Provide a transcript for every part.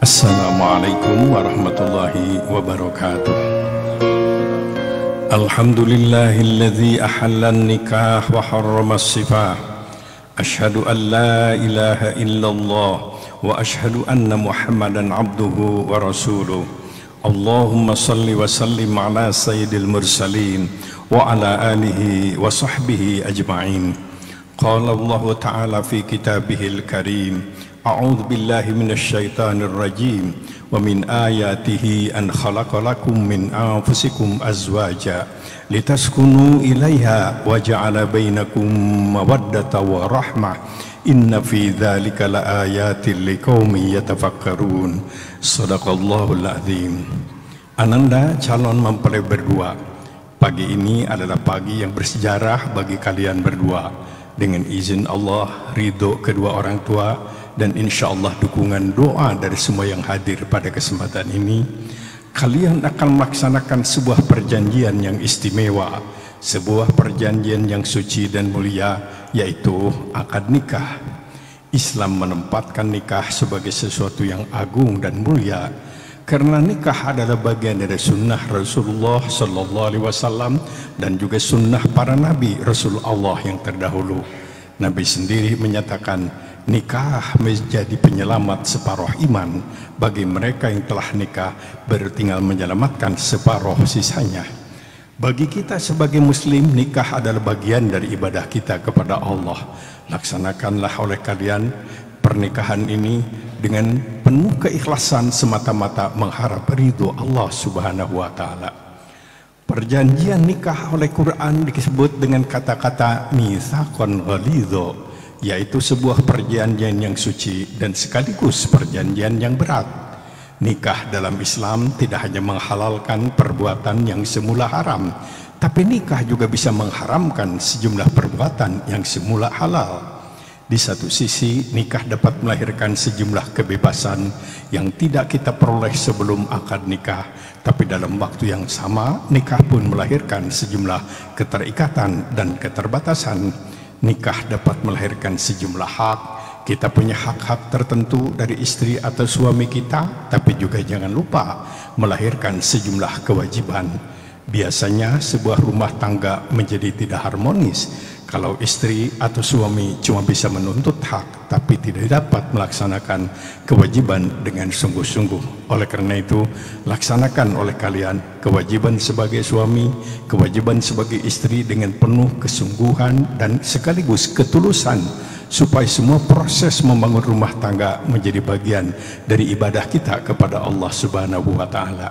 Assalamualaikum warahmatullahi wabarakatuh. Alhamdulillahilladzi ahallan nikah wa harramas sifah. Asyhadu an la ilaha illallah wa asyhadu anna Muhammadan abduhu wa rasuluh. Allahumma salli wa sallim ala sayyidil mursalin wa ala alihi wa sahbihi ajma'in. Qala Allah ta'ala fi kitabihil karim. A'udzu billahi minasy syaithanir rajim. Wa min ayatihi an khalaqa lakum min anfusikum azwaja litaskunu ilaiha wa ja'ala bainakum mawaddatan wa rahmah. Inna fi dzalika laayatin liqaumin yatafakkarun. Shadaqallahul azim. Ananda calon mempelai berdua, pagi ini adalah pagi yang bersejarah bagi kalian berdua. Dengan izin Allah, ridho kedua orang tua, dan insya Allah dukungan doa dari semua yang hadir pada kesempatan ini, kalian akan melaksanakan sebuah perjanjian yang istimewa, sebuah perjanjian yang suci dan mulia, yaitu akad nikah. Islam menempatkan nikah sebagai sesuatu yang agung dan mulia, karena nikah adalah bagian dari sunnah Rasulullah SAW dan juga sunnah para nabi Rasulullah yang terdahulu. Nabi sendiri menyatakan nikah menjadi penyelamat separuh iman. Bagi mereka yang telah nikah baru tinggal menyelamatkan separuh sisanya. Bagi kita sebagai muslim, nikah adalah bagian dari ibadah kita kepada Allah. Laksanakanlah oleh kalian pernikahan ini dengan penuh keikhlasan, semata-mata mengharap ridho Allah Subhanahu wa Ta'ala. Perjanjian nikah oleh Quran disebut dengan kata-kata mitsaqan ghalidho, yaitu sebuah perjanjian yang suci dan sekaligus perjanjian yang berat. Nikah dalam Islam tidak hanya menghalalkan perbuatan yang semula haram, tapi nikah juga bisa mengharamkan sejumlah perbuatan yang semula halal. Di satu sisi, nikah dapat melahirkan sejumlah kebebasan yang tidak kita peroleh sebelum akad nikah, tapi dalam waktu yang sama, nikah pun melahirkan sejumlah keterikatan dan keterbatasan. Nikah dapat melahirkan sejumlah hak. Kita punya hak-hak tertentu dari istri atau suami kita, tapi juga jangan lupa melahirkan sejumlah kewajiban. Biasanya sebuah rumah tangga menjadi tidak harmonis kalau istri atau suami cuma bisa menuntut hak tapi tidak dapat melaksanakan kewajiban dengan sungguh-sungguh. Oleh karena itu, laksanakan oleh kalian kewajiban sebagai suami, kewajiban sebagai istri dengan penuh kesungguhan dan sekaligus ketulusan, supaya semua proses membangun rumah tangga menjadi bagian dari ibadah kita kepada Allah Subhanahu wa Ta'ala.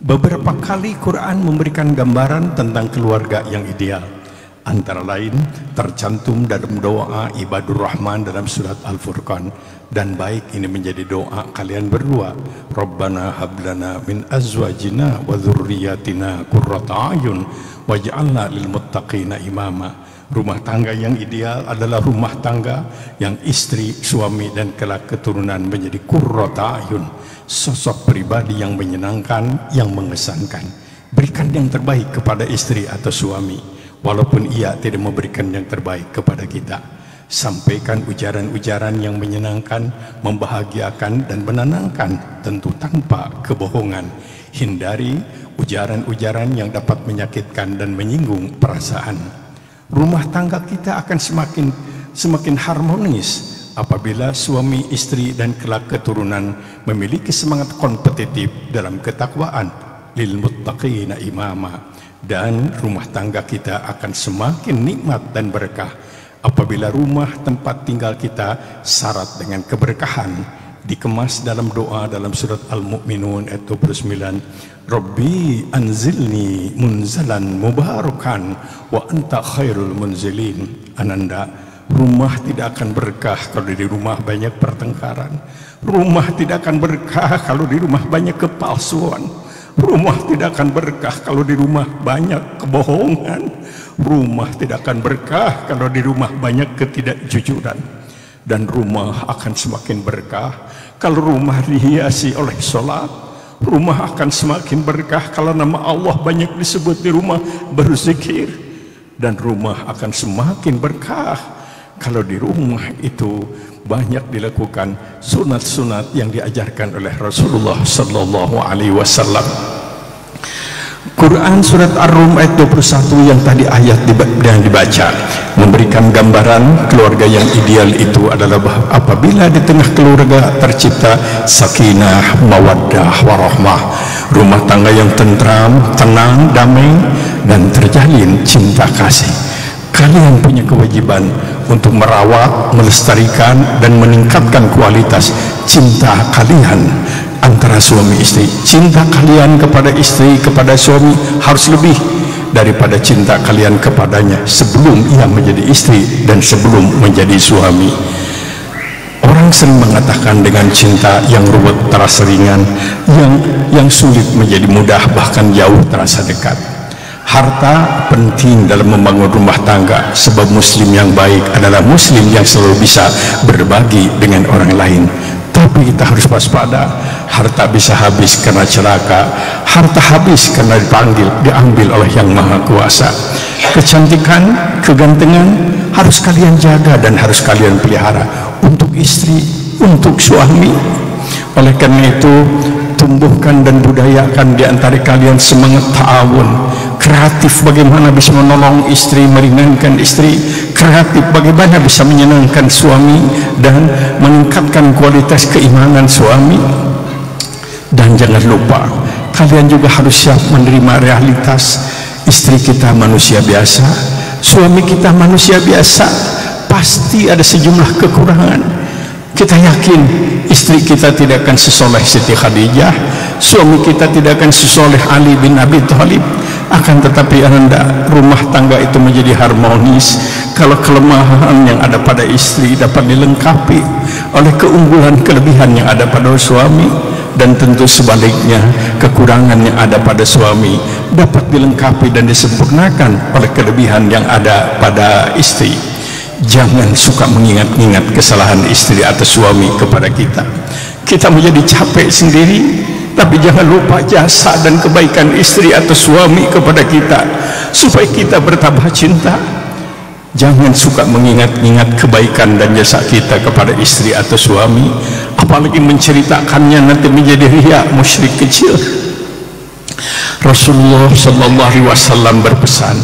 Beberapa kali Quran memberikan gambaran tentang keluarga yang ideal. Antara lain tercantum dalam doa ibadur rahman dalam surat Al-Furqan. Dan baik ini menjadi doa kalian berdua. Rabbana hablana min azwajina wa dzurriyyatina qurrata a'yun waj'alna lil muttaqina imama. Rumah tangga yang ideal adalah rumah tangga yang istri, suami dan kelak keturunan menjadi qurrata a'yun, sosok pribadi yang menyenangkan, yang mengesankan. Berikan yang terbaik kepada istri atau suami, walaupun ia tidak memberikan yang terbaik kepada kita. Sampaikan ujaran-ujaran yang menyenangkan, membahagiakan dan menenangkan, tentu tanpa kebohongan. Hindari ujaran-ujaran yang dapat menyakitkan dan menyinggung perasaan. Rumah tangga kita akan semakin harmonis apabila suami, istri dan kelak keturunan memiliki semangat kompetitif dalam ketakwaan. Lil muttaqina imama. Dan rumah tangga kita akan semakin nikmat dan berkah apabila rumah tempat tinggal kita syarat dengan keberkahan, dikemas dalam doa dalam surat Al-Mu'minun ayat 29. Rabbi anzilni munzalan mubarakan wa anta khairul munzilin. Ananda, rumah tidak akan berkah kalau di rumah banyak pertengkaran. Rumah tidak akan berkah kalau di rumah banyak kepalsuan. Rumah tidak akan berkah kalau di rumah banyak kebohongan. Rumah tidak akan berkah kalau di rumah banyak ketidakjujuran. Dan rumah akan semakin berkah kalau rumah dihiasi oleh sholat. Rumah akan semakin berkah kalau nama Allah banyak disebut di rumah, berzikir. Dan rumah akan semakin berkah kalau di rumah itu banyak dilakukan sunat-sunat yang diajarkan oleh Rasulullah sallallahu alaihi wasallam. Quran surat Ar-Rum ayat 21 yang tadi ayat yang dibaca memberikan gambaran keluarga yang ideal itu adalah apabila di tengah keluarga tercipta sakinah, mawaddah, warahmah, rumah tangga yang tentram, tenang, damai, dan terjalin cinta kasih. Kalian punya kewajiban untuk merawat, melestarikan, dan meningkatkan kualitas cinta kalian antara suami istri. Cinta kalian kepada istri, kepada suami harus lebih daripada cinta kalian kepadanya sebelum ia menjadi istri dan sebelum menjadi suami. Orang sering mengatakan dengan cinta yang ruwet terasa ringan, yang sulit menjadi mudah, bahkan jauh terasa dekat. Harta penting dalam membangun rumah tangga, sebab muslim yang baik adalah muslim yang selalu bisa berbagi dengan orang lain. Tapi kita harus waspada, harta bisa habis karena celaka, harta habis karena diambil oleh yang maha kuasa. Kecantikan, kegantengan harus kalian jaga dan harus kalian pelihara untuk istri, untuk suami. Oleh karena itu, tumbuhkan dan budayakan di antara kalian semangat ta'awun, kreatif bagaimana bisa menolong istri, meringankan istri, kreatif bagaimana bisa menyenangkan suami dan meningkatkan kualitas keimanan suami. Dan jangan lupa, kalian juga harus siap menerima realitas istri kita manusia biasa, suami kita manusia biasa, pasti ada sejumlah kekurangan. Kita yakin istri kita tidak akan sesoleh Siti Khadijah, suami kita tidak akan sesoleh Ali bin Abi Thalib. Akan tetapi Anda, rumah tangga itu menjadi harmonis kalau kelemahan yang ada pada istri dapat dilengkapi oleh keunggulan kelebihan yang ada pada suami, dan tentu sebaliknya kekurangan yang ada pada suami dapat dilengkapi dan disempurnakan oleh kelebihan yang ada pada istri. Jangan suka mengingat-ingat kesalahan istri atau suami kepada kita. Kita menjadi capek sendiri, tapi jangan lupa jasa dan kebaikan istri atau suami kepada kita supaya kita bertambah cinta. Jangan suka mengingat-ingat kebaikan dan jasa kita kepada istri atau suami, apalagi menceritakannya nanti menjadi riya, musyrik kecil. Rasulullah sallallahu alaihi wasallam berpesan,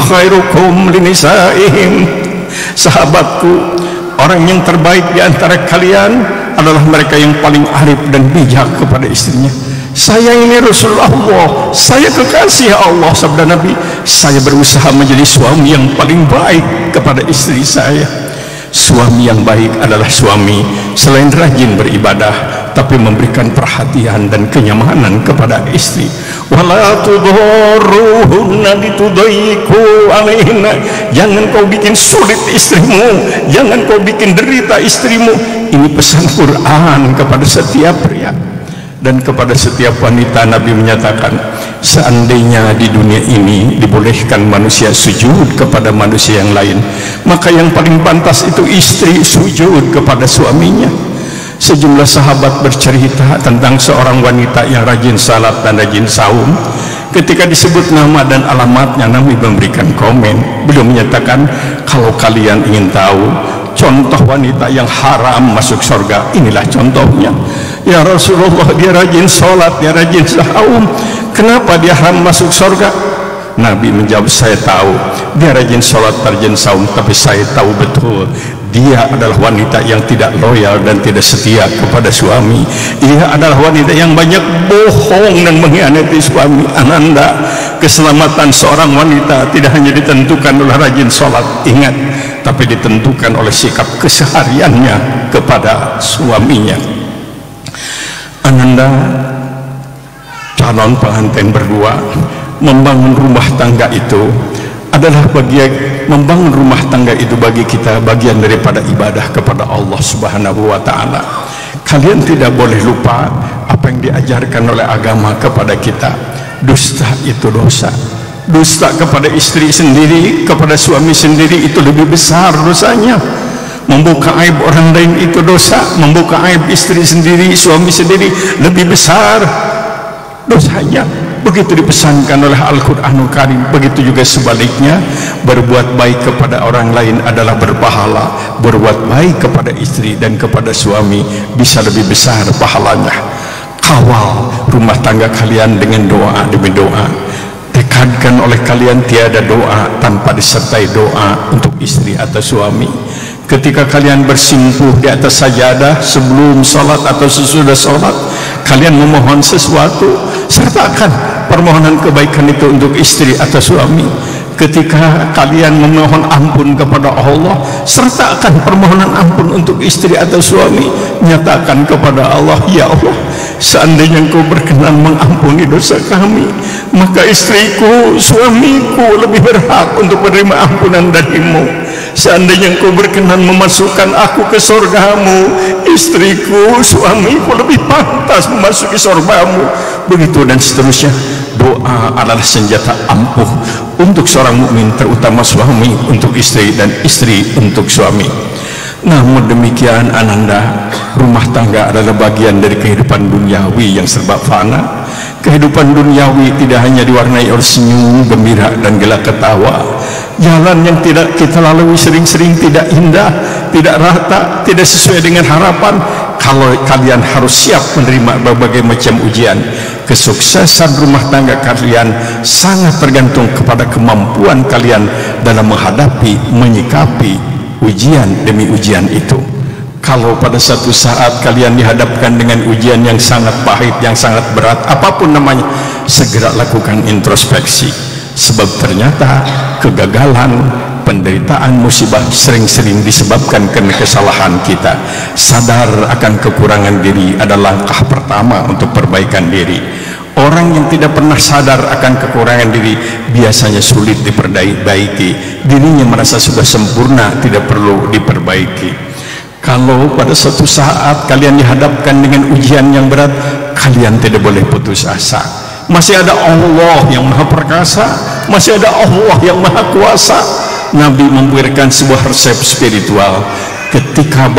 khairukum linisaihim. Sahabatku, orang yang terbaik di antara kalian adalah mereka yang paling arif dan bijak kepada istrinya. Saya ini Rasulullah, saya kekasih Allah, sabda Nabi, saya berusaha menjadi suami yang paling baik kepada istri saya. Suami yang baik adalah suami selain rajin beribadah tapi memberikan perhatian dan kenyamanan kepada istri. Wala tudharruhunna litudayyiqu alaihinna. Jangan kau bikin sulit istrimu, jangan kau bikin derita istrimu. Ini pesan Quran kepada setiap pria dan kepada setiap wanita. Nabi menyatakan, seandainya di dunia ini dibolehkan manusia sujud kepada manusia yang lain, maka yang paling pantas itu istri sujud kepada suaminya. Sejumlah sahabat bercerita tentang seorang wanita yang rajin salat dan rajin saum. Ketika disebut nama dan alamatnya, Nabi memberikan komen. Beliau menyatakan, kalau kalian ingin tahu contoh wanita yang haram masuk surga, inilah contohnya. Ya Rasulullah, dia rajin sholat, dia rajin saum, kenapa dia haram masuk surga? Nabi menjawab, saya tahu dia rajin sholat, rajin saum, tapi saya tahu betul dia adalah wanita yang tidak loyal dan tidak setia kepada suami. Dia adalah wanita yang banyak bohong dan mengkhianati suami. Ananda, keselamatan seorang wanita tidak hanya ditentukan oleh rajin sholat, ingat, tapi ditentukan oleh sikap kesehariannya kepada suaminya. Ananda, calon pengantin berdua, membangun rumah tangga itu adalah membangun rumah tangga itu bagi kita bagian daripada ibadah kepada Allah Subhanahu wa Ta'ala. Kalian tidak boleh lupa apa yang diajarkan oleh agama kepada kita. Dusta itu dosa. Dusta kepada istri sendiri, kepada suami sendiri, itu lebih besar dosanya. Membuka aib orang lain itu dosa. Membuka aib istri sendiri, suami sendiri, lebih besar dosanya. begitu dipesankan oleh Al-Quranul Karim. Begitu juga sebaliknya, berbuat baik kepada orang lain adalah berpahala. Berbuat baik kepada istri dan kepada suami bisa lebih besar pahalanya. Kawal rumah tangga kalian dengan doa demi doa. Tekadkan oleh kalian tiada doa tanpa disertai doa untuk istri atau suami. Ketika kalian bersimpuh di atas sajadah sebelum sholat atau sesudah sholat, kalian memohon sesuatu, sertakan permohonan kebaikan itu untuk istri atau suami. Ketika kalian memohon ampun kepada Allah, sertakan permohonan ampun untuk istri atau suami. Nyatakan kepada Allah, ya Allah, seandainya Engkau berkenan mengampuni dosa kami, maka istriku, suamiku lebih berhak untuk menerima ampunan darimu. Seandainya Engkau berkenan memasukkan aku ke surgamu, istriku, suamiku lebih pantas memasuki surgamu. Begitu dan seterusnya. Doa adalah senjata ampuh untuk seorang mukmin, terutama suami untuk istri dan istri untuk suami. Namun demikian ananda, rumah tangga adalah bagian dari kehidupan duniawi yang serba fana. Kehidupan duniawi tidak hanya diwarnai oleh senyum, gembira dan gelak ketawa. Jalan yang tidak kita lalui sering-sering tidak indah, tidak rata, tidak sesuai dengan harapan. Kalau kalian harus siap menerima berbagai macam ujian. Kesuksesan rumah tangga kalian sangat tergantung kepada kemampuan kalian dalam menghadapi, menyikapi ujian demi ujian itu. Kalau pada satu saat kalian dihadapkan dengan ujian yang sangat pahit, yang sangat berat, apapun namanya, segera lakukan introspeksi. Sebab ternyata kegagalan, penderitaan, musibah sering-sering disebabkan karena kesalahan kita. Sadar akan kekurangan diri adalah langkah pertama untuk perbaikan diri. Orang yang tidak pernah sadar akan kekurangan diri biasanya sulit diperbaiki. Dirinya merasa sudah sempurna, tidak perlu diperbaiki. Kalau pada suatu saat kalian dihadapkan dengan ujian yang berat, kalian tidak boleh putus asa. Masih ada Allah yang maha perkasa, masih ada Allah yang maha kuasa. Nabi memberikan sebuah resep spiritual. Ketika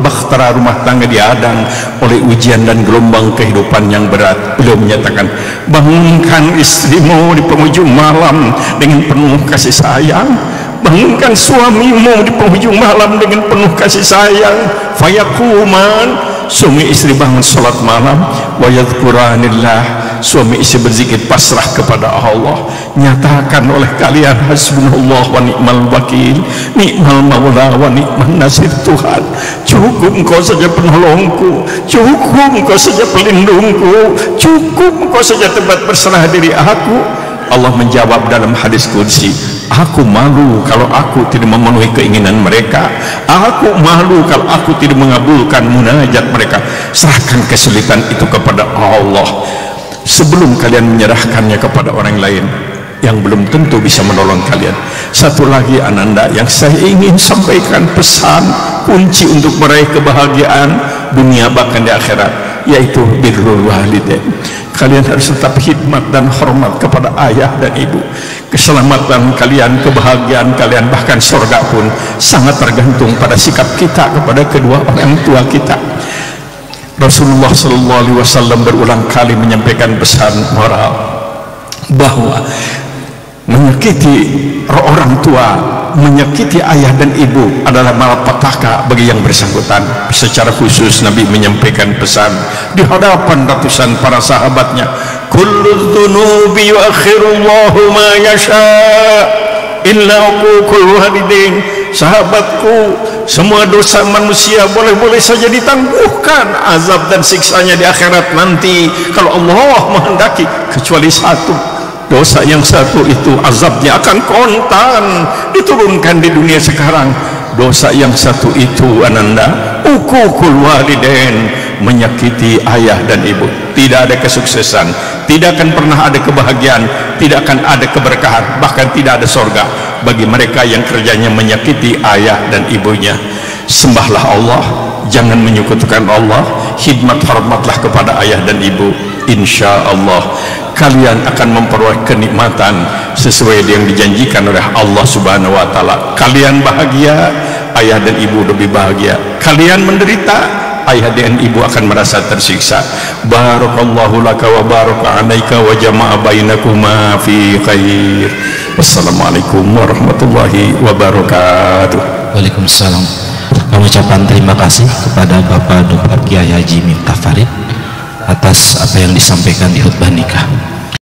bahtera rumah tangga dihadang oleh ujian dan gelombang kehidupan yang berat, beliau menyatakan, bangunkan istrimu di penghujung malam dengan penuh kasih sayang, bangunkan suamimu di penghujung malam dengan penuh kasih sayang. Fayakuman, suami istri bangun salat malam, wa yadhkuranillah, suami istri berzikir pasrah kepada Allah. Nyatakan oleh kalian, hasbunallah wa ni'mal wakil, ni'mal maula wa ni'man nasir. Tuhan, cukup Engkau saja penolongku, cukup Engkau saja pelindungku, cukup Engkau saja tempat berserah diri aku. Allah menjawab dalam hadis qudsi, aku malu kalau aku tidak memenuhi keinginan mereka, aku malu kalau aku tidak mengabulkan munajat mereka. Serahkan kesulitan itu kepada Allah sebelum kalian menyerahkannya kepada orang lain yang belum tentu bisa menolong kalian. Satu lagi ananda yang saya ingin sampaikan, pesan kunci untuk meraih kebahagiaan dunia bahkan di akhirat, yaitu birrul walidain. Kalian harus tetap khidmat dan hormat kepada ayah dan ibu. Keselamatan kalian, kebahagiaan kalian, bahkan surga pun sangat tergantung pada sikap kita kepada kedua orang tua kita. Rasulullah sallallahu alaihi wasallam berulang kali menyampaikan pesan moral bahwa menyakiti orang tua, menyakiti ayah dan ibu adalah malapetaka bagi yang bersangkutan. Secara khusus Nabi menyampaikan pesan di hadapan ratusan para sahabatnya, kullu dzunubi yuakhirullahu ma yasha illa uququl walidain. Sahabatku, semua dosa manusia boleh-boleh saja ditangguhkan azab dan siksanya di akhirat nanti kalau Allah menghendaki, kecuali satu. Dosa yang satu itu azabnya akan kontan diturunkan di dunia sekarang. Dosa yang satu itu ananda, uququl walidain, menyakiti ayah dan ibu. Tidak ada kesuksesan, tidak akan pernah ada kebahagiaan, tidak akan ada keberkahan, bahkan tidak ada surga bagi mereka yang kerjanya menyakiti ayah dan ibunya. Sembahlah Allah, jangan menyekutukan Allah, khidmat hormatlah kepada ayah dan ibu. Insya Allah kalian akan memperoleh kenikmatan sesuai yang dijanjikan oleh Allah Subhanahu wa Ta'ala. Kalian bahagia, ayah dan ibu lebih bahagia. Kalian menderita, ayah dan ibu akan merasa tersiksa. Barakallahu laka wa baraka alaika wa jama'a bainakuma fi khair. Wassalamualaikum warahmatullahi wabarakatuh. Waalaikumsalam. Kami ucapkan terima kasih kepada Bapak Dr. Kiai Haji Miftah Farid atas apa yang disampaikan di khutbah nikah.